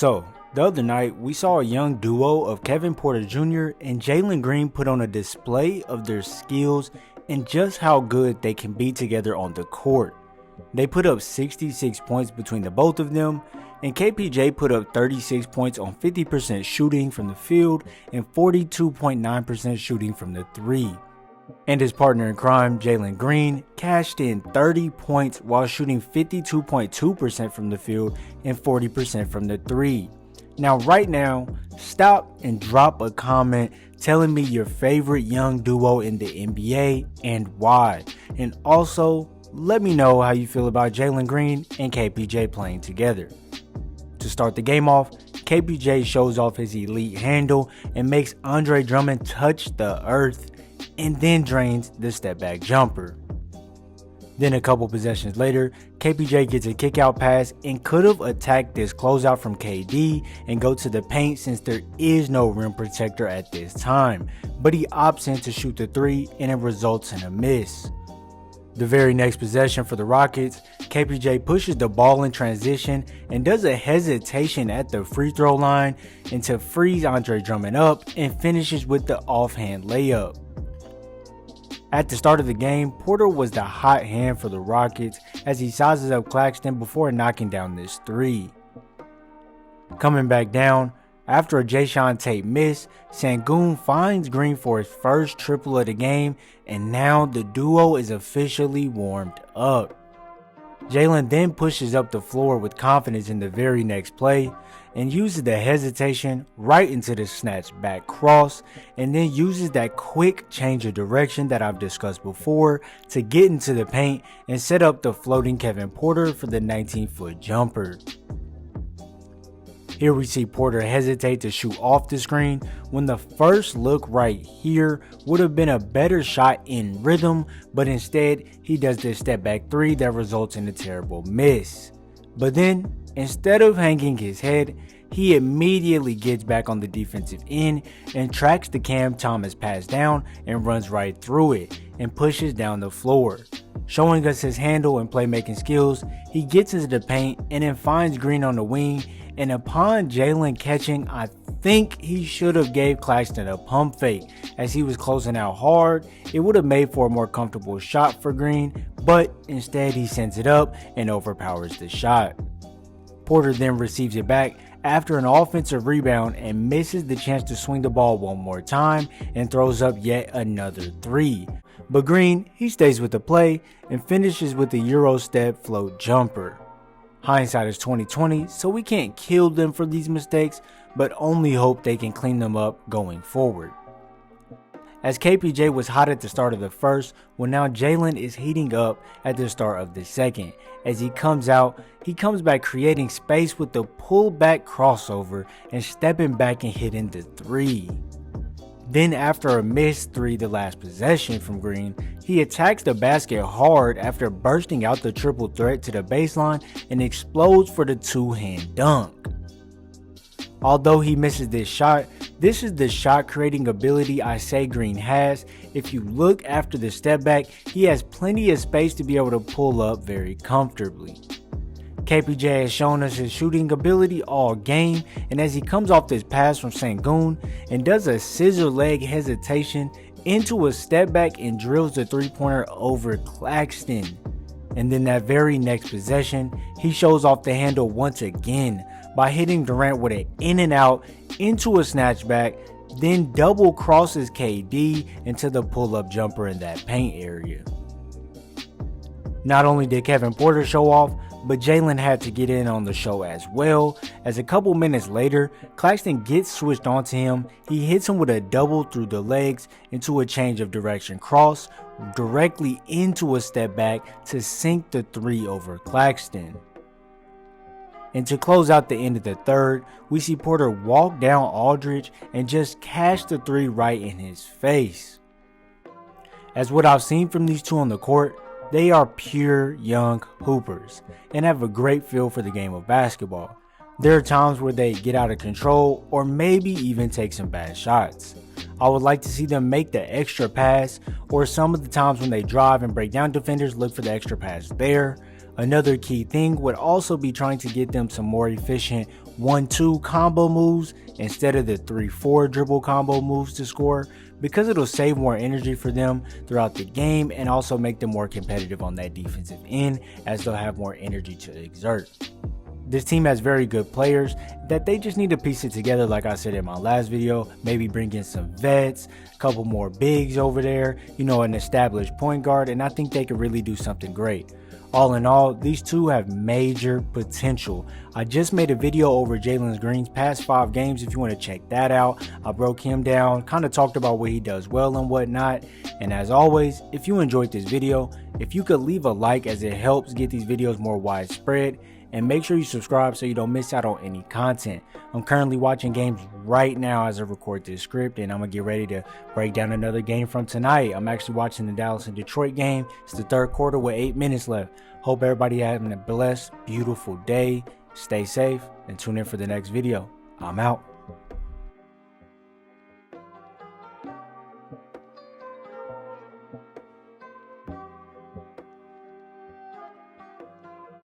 So, the other night, we saw a young duo of Kevin Porter Jr. and Jalen Green put on a display of their skills and just how good they can be together on the court. They put up 66 points between the both of them, and KPJ put up 36 points on 50% shooting from the field and 42.9% shooting from the three. And his partner in crime, Jalen Green, cashed in 30 points while shooting 52.2% from the field and 40% from the three. Now, right now, stop and drop a comment telling me your favorite young duo in the NBA and why. And also, let me know how you feel about Jalen Green and KPJ playing together. To start the game off, KPJ shows off his elite handle and makes Andre Drummond touch the earth and then drains the step back jumper. Then a couple possessions later, KPJ gets a kick out pass and could have attacked this closeout from KD and go to the paint since there is no rim protector at this time, but he opts in to shoot the three and it results in a miss. The very next possession for the Rockets, KPJ pushes the ball in transition and does a hesitation at the free throw line and to freeze Andre Drummond up and finishes with the offhand layup. At the start of the game, Porter was the hot hand for the Rockets as he sizes up Claxton before knocking down this three. Coming back down, after a Jae'Sean Tate miss, Sengun finds Green for his first triple of the game, and now the duo is officially warmed up. Jalen then pushes up the floor with confidence in the very next play and uses the hesitation right into the snatch back cross and then uses that quick change of direction that I've discussed before to get into the paint and set up the floating Kevin Porter for the 19-foot jumper. Here we see Porter hesitate to shoot off the screen when the first look right here would have been a better shot in rhythm, but instead he does this step back three that results in a terrible miss. But then, instead of hanging his head, he immediately gets back on the defensive end and tracks the Cam Thomas pass down and runs right through it and pushes down the floor. Showing us his handle and playmaking skills, he gets into the paint and then finds Green on the wing, and upon Jalen catching, I think he should have gave Claxton a pump fake as he was closing out hard. It would have made for a more comfortable shot for Green, but instead he sends it up and overpowers the shot. Porter then receives it back after an offensive rebound and misses the chance to swing the ball one more time and throws up yet another three. But Green, he stays with the play and finishes with the Euro step float jumper. Hindsight is 2020, so we can't kill them for these mistakes, but only hope they can clean them up going forward. As KPJ was hot at the start of the first, well now Jalen is heating up at the start of the second. As he comes back creating space with the pullback crossover and stepping back and hitting the three. Then after a missed three the last possession from Green, he attacks the basket hard after bursting out the triple threat to the baseline and explodes for the two-hand dunk. Although he misses this shot, this is the shot creating ability I say Green has. If you look after the step back, he has plenty of space to be able to pull up very comfortably. KPJ has shown us his shooting ability all game, and as he comes off this pass from Sengun and does a scissor leg hesitation into a step back and drills the three-pointer over Claxton. And then that very next possession, he shows off the handle once again by hitting Durant with an in and out into a snatchback, then double crosses KD into the pull-up jumper in that paint area. Not only did Kevin Porter show off, but Jalen had to get in on the show as well, as a couple minutes later, Claxton gets switched onto him. He hits him with a double through the legs into a change of direction cross, directly into a step back to sink the three over Claxton. And to close out the end of the third, we see Porter walk down Aldridge and just cash the three right in his face. As what I've seen from these two on the court, they are pure young hoopers and have a great feel for the game of basketball. There are times where they get out of control or maybe even take some bad shots. I would like to see them make the extra pass, or some of the times when they drive and break down defenders, look for the extra pass there. Another key thing would also be trying to get them some more efficient 1-2 combo moves instead of the 3-4 dribble combo moves to score, because it'll save more energy for them throughout the game and also make them more competitive on that defensive end, as they'll have more energy to exert. This team has very good players that they just need to piece it together, like I said in my last video. Maybe bring in some vets, a couple more bigs over there, an established point guard, and I think they could really do something great. All in all, these two have major potential. I just made a video over Jalen Green's past 5 games if you want to check that out. I broke him down, kind of talked about what he does well and whatnot. And as always, if you enjoyed this video, if you could leave a like, as it helps get these videos more widespread. And make sure you subscribe so you don't miss out on any content. I'm currently watching games right now as I record this script, and I'm going to get ready to break down another game from tonight. I'm actually watching the Dallas and Detroit game. It's the 3rd quarter with 8 minutes left. Hope everybody having a blessed, beautiful day. Stay safe and tune in for the next video. I'm out.